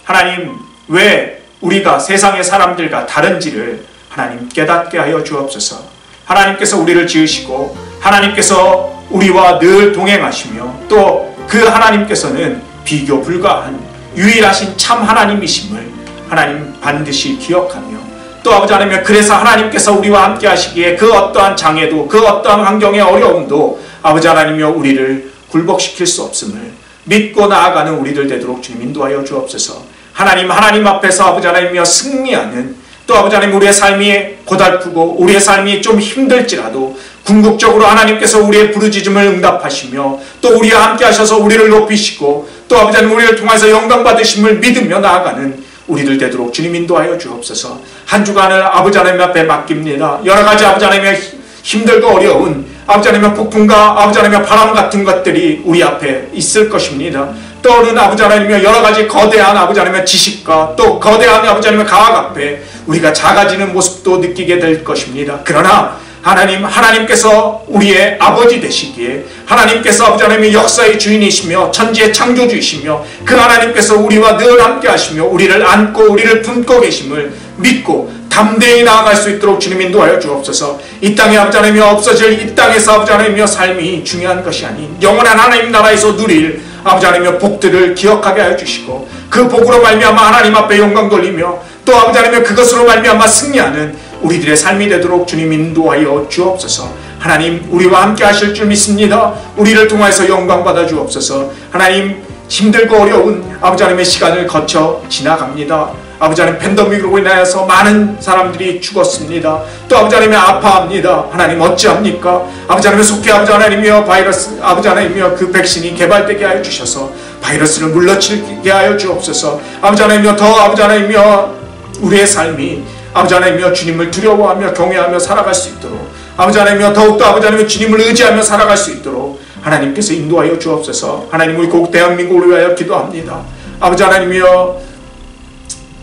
하나님, 왜 우리가 세상의 사람들과 다른지를 하나님 깨닫게 하여 주옵소서. 하나님께서 우리를 지으시고 하나님께서 우리와 늘 동행하시며 또 그 하나님께서는 비교 불가한 유일하신 참 하나님이심을 하나님 반드시 기억하며 또 아버지 하나님, 그래서 하나님께서 우리와 함께 하시기에 그 어떠한 장애도 그 어떠한 환경의 어려움도 아버지 하나님이여 우리를 굴복시킬 수 없음을 믿고 나아가는 우리들 되도록 주님 인도하여 주옵소서. 하나님 앞에서 아버지 하나님이여 승리하는 또 아버지 하나님, 우리의 삶이 고달프고 우리의 삶이 좀 힘들지라도 궁극적으로 하나님께서 우리의 부르짖음을 응답하시며 또 우리와 함께 하셔서 우리를 높이시고 또 아버지 하나님 우리를 통해서 영광 받으심을 믿으며 나아가는 우리들 되도록 주님 인도하여 주옵소서. 한 주간을 아버지 하나님 앞에 맡깁니다. 여러 가지 아버지 하나님의 힘들고 어려운 아버지 하나님의 폭풍과 아버지 하나님의 바람 같은 것들이 우리 앞에 있을 것입니다. 또는 아버지 하나님의 여러 가지 거대한 아버지 하나님의 지식과 또 거대한 아버지 하나님의 가학 앞에 우리가 작아지는 모습도 느끼게 될 것입니다. 그러나 하나님께서 우리의 아버지 되시기에 하나님께서 아버지 하나님의 역사의 주인이시며 천지의 창조주이시며 그 하나님께서 우리와 늘 함께 하시며 우리를 안고 우리를 품고 계심을 믿고 담대히 나아갈 수 있도록 주님 인도하여 주옵소서. 이 땅에 아버지 하나님이 없어질 이 땅에서 아버지 하나님의 삶이 중요한 것이 아닌 영원한 하나님 나라에서 누릴 아버지 하나님의 복들을 기억하게 하여 주시고 그 복으로 말미암아 하나님 앞에 영광 돌리며 또 아버지 하나님의 그것으로 말미암아 승리하는 우리들의 삶이 되도록 주님 인도하여 주옵소서. 하나님, 우리와 함께 하실 줄 믿습니다. 우리를 통하여서 영광 받아 주옵소서. 하나님, 힘들고 어려운 아버지 하나님의 시간을 거쳐 지나갑니다. 아버지 하나님, 팬데믹으로 인하여서 많은 사람들이 죽었습니다. 또 아버지 하나님이 아파합니다. 하나님 어찌합니까? 아버지 하나님 속히 아버지 하나님이여 바이러스 아버지 하나님이여 그 백신이 개발되게 하여 주셔서 바이러스를 물러치게 하여 주옵소서. 아버지 하나님이여 더 아버지 하나님이여 우리의 삶이 아버지 하나님이여 주님을 두려워하며 경외하며 살아갈 수 있도록 아버지 하나님이여 더욱더 아버지 하나님이여 주님을 의지하며 살아갈 수 있도록 하나님께서 인도하여 주옵소서. 하나님, 우리 곧 대한민국을 위하여 기도합니다. 아버지 하나님이여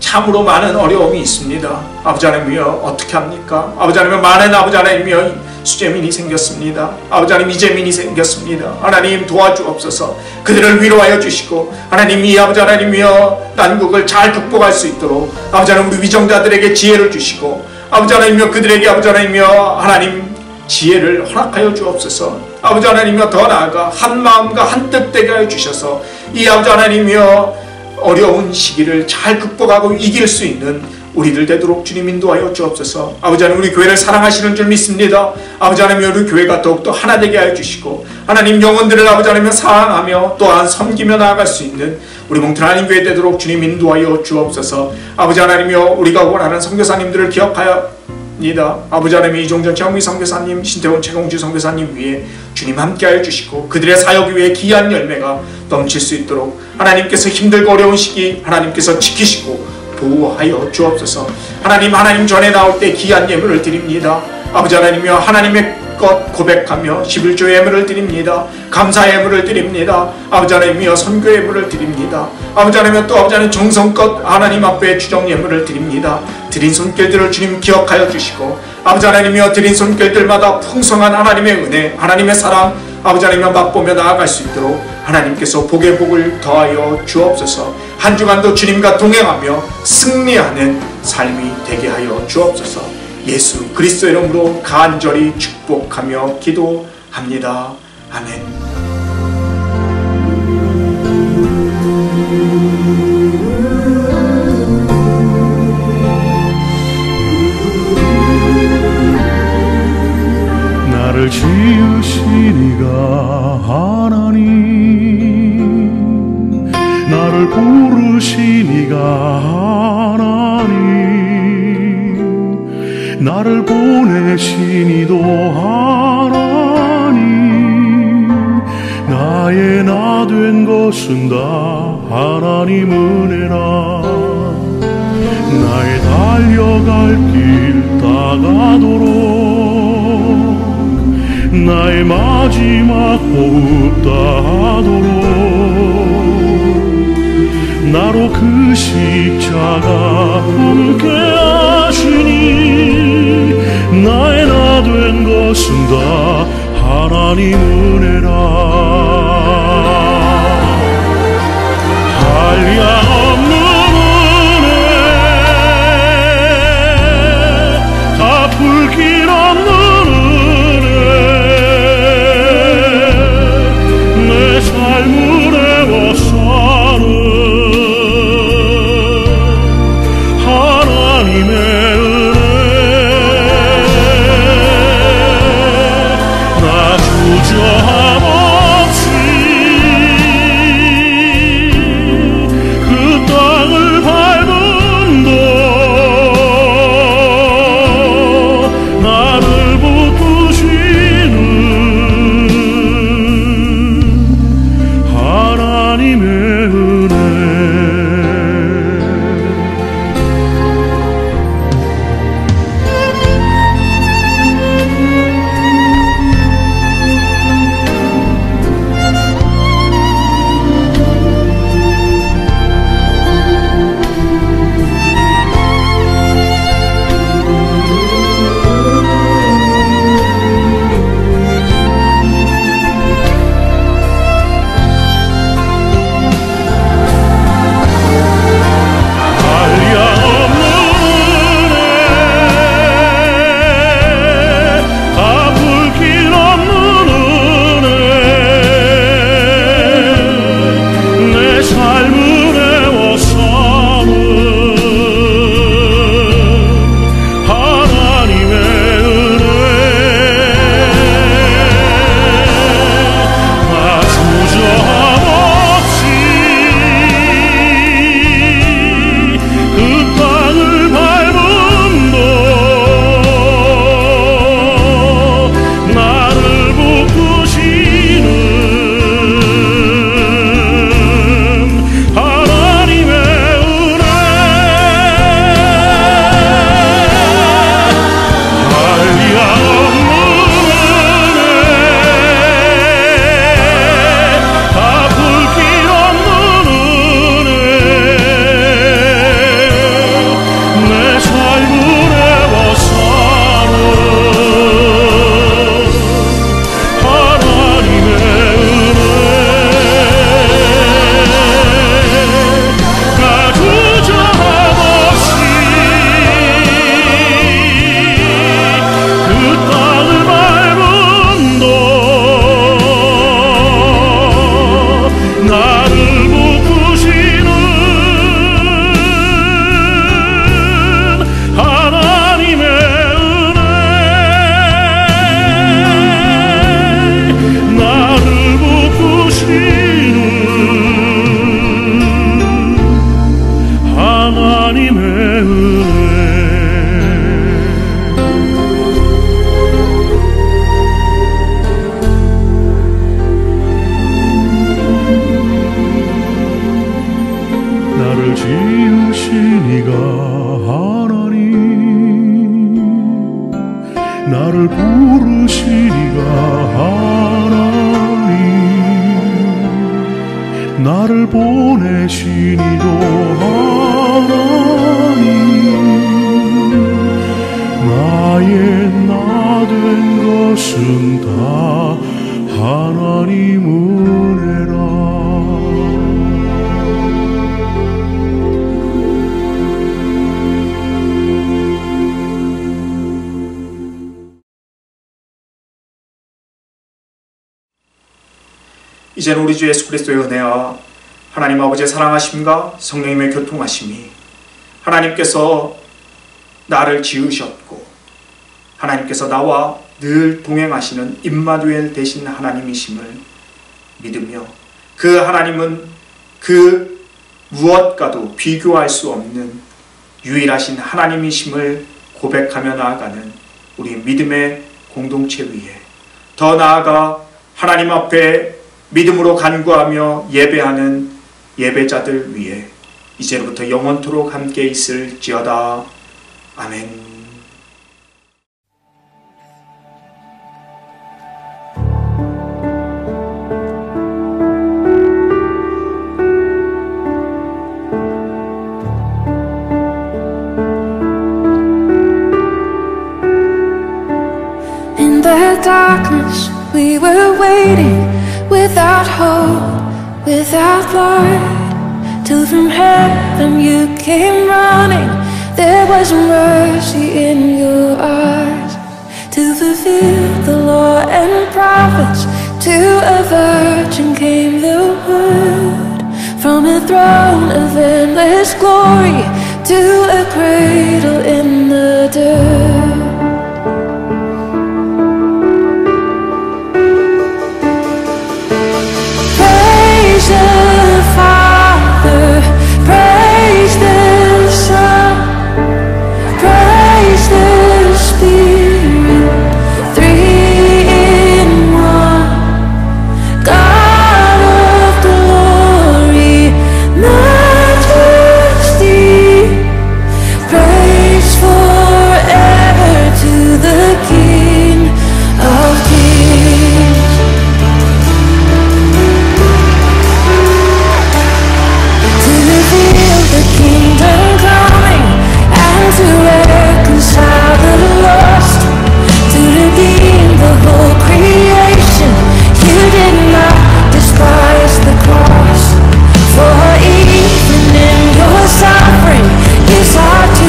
참으로 많은 어려움이 있습니다. 아버지 하나님이여 어떻게 합니까? 아버지 하나님이여 많은 아버지 하나님이여 수재민이 생겼습니다. 아버지 하나님 이재민이 생겼습니다. 하나님 도와주옵소서. 그들을 위로하여 주시고 하나님 이 아버지 하나님이여 난국을 잘 극복할 수 있도록 아버지 하나님 우리 위정자들에게 지혜를 주시고 아버지 하나님이여 그들에게 아버지 하나님이여 하나님 지혜를 허락하여 주옵소서. 아버지 하나님이여 더 나아가 한 마음과 한 뜻 되게 하여 주셔서 이 아버지 하나님이여 어려운 시기를 잘 극복하고 이길 수 있는 우리들 되도록 주님 인도하여 주옵소서. 아버지 하나님, 우리 교회를 사랑하시는 줄 믿습니다. 아버지 하나님, 우리 교회가 더욱더 하나 되게 하여 주시고 하나님 영혼들을 아버지 하나님 사랑하며 또한 섬기며 나아갈 수 있는 우리 몽튼 하나님 교회 되도록 주님 인도하여 주옵소서. 아버지 하나님이여 우리가 원하는 선교사님들을 기억하여니다. 아버지 하나님, 이종전 최영미 선교사님, 신태원 최공주 선교사님 위에 주님 함께하여 주시고 그들의 사역 위에 귀한 열매가 넘칠 수 있도록 하나님께서 힘들고 어려운 시기 하나님께서 지키시고 보호하여 주옵소서. 하나님 전에 나올 때 귀한 예물을 드립니다. 아버지 하나님이여 하나님의 것 고백하며 11조 예물을 드립니다. 감사 예물을 드립니다. 아버지 하나님이여 선교 예물을 드립니다. 아버지 하나님이여 또 아버지 하나님 정성껏 하나님 앞에 주정 예물을 드립니다. 드린 손길들을 주님 기억하여 주시고 아버지 하나님이여 드린 손길들마다 풍성한 하나님의 은혜 하나님의 사랑 아버지 하나님이여 맛보며 나아갈 수 있도록 하나님께서 복의 복을 더하여 주옵소서. 한 주간도 주님과 동행하며 승리하는 삶이 되게 하여 주옵소서. 예수 그리스도의 이름으로 간절히 축복하며 기도합니다. 아멘. 나를 지으신 이가 하나님, 나를 부르신 이가 하나님, 나를 보내 보내신 이도 하나님 나의 나 된 것은 다 하나님 은혜라 나의 달려갈 길 다가도록 나의 마지막 호흡 다하도록 나로 그 십자가 함께 하시니 나의 나 된 것은 다 하나님 은혜라 한량없는 은혜 갚을 길 없는 은혜 내 삶을 애워싸는 하나님의 은혜 나 주저함 없이 그 땅을 밟은도 나를 붙드시는 하나님의 은혜 나를 부르시니가 하나님 나를 보내시니도 하나님 나의 나 된 것은 다 하나님 은혜라 이제는 우리 주 예수 그리스도의 은혜와 하나님 아버지의 사랑하심과 성령님의 교통하심이 하나님께서 나를 지으셨고 하나님께서 나와 늘 동행하시는 임마누엘 되신 하나님이심을 믿으며 그 하나님은 그 무엇과도 비교할 수 없는 유일하신 하나님이심을 고백하며 나아가는 우리 믿음의 공동체 위에, 더 나아가 하나님 앞에 믿음으로 간구하며 예배하는 예배자들 위에 이제로부터 영원토록 함께 있을지어다. 아멘. In the darkness we were waiting, without hope, without light, till from heaven you came running. There was mercy in your eyes, to fulfill the law and prophets. To a virgin came the word, from a throne of endless glory to a cradle in the dirt. Praise the Father, praise the Son, praise the Spirit, three in one. God of glory, majesty, praise forever to the King of Kings. To reveal the kingdom coming, and to reconcile the lost, to redeem the whole creation. You did not despise the cross, for even in your suffering you saw to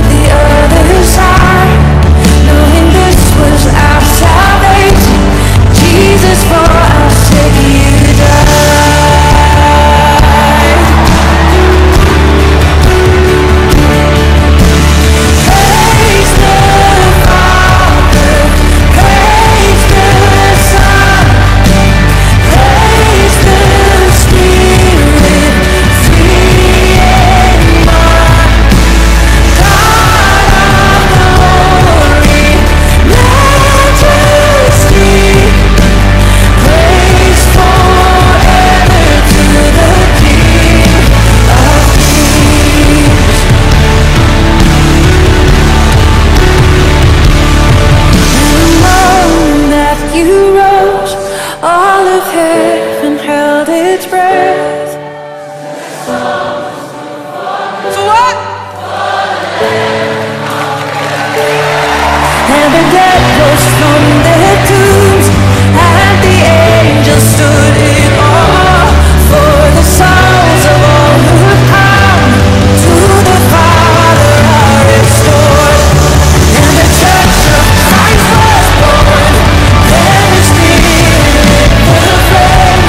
the other side, knowing this was our salvation. Jesus, for our sake you died. Praise the Father, praise the Son, praise the Spirit, three in one. God of glory, majesty, praise forever to the King of Kings. The moment that you rose, all of heaven held its breath. So what? And the dead rose from their tombs, and the angels stood in awe, for the souls of all who come to the Father are restored. And the church of Christ was born. There is spirit for the friend.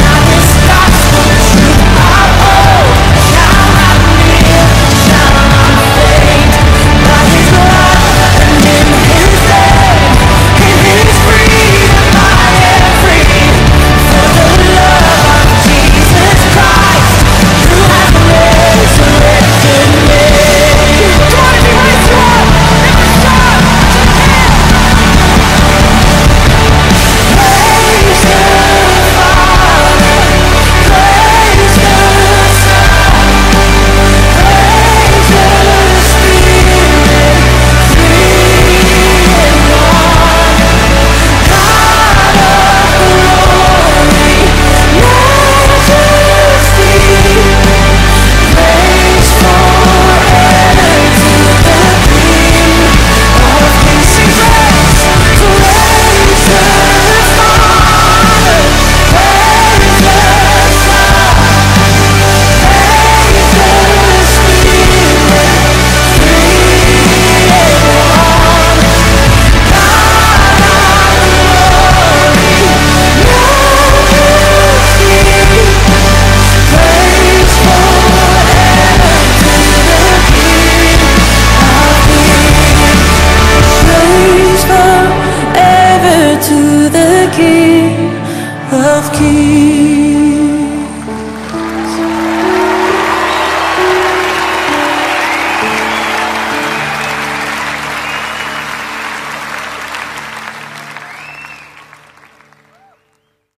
Now this gospel truth our own shall not live, shall not fade. By His love and in His name, in His freedom I am free. For the love of Jesus Christ, who has resurrected me. Come on, if you raise you up, never stop. Praise the Father, praise the Son, praise the Spirit, three in one. God of glory, majesty, praise forever to the King of Kings. Sing praise, praise the Father, praise the Son, praise the Spirit, three in one. God of glory, majesty, praise forever to the King of Kings. Praise forever to the King of Kings.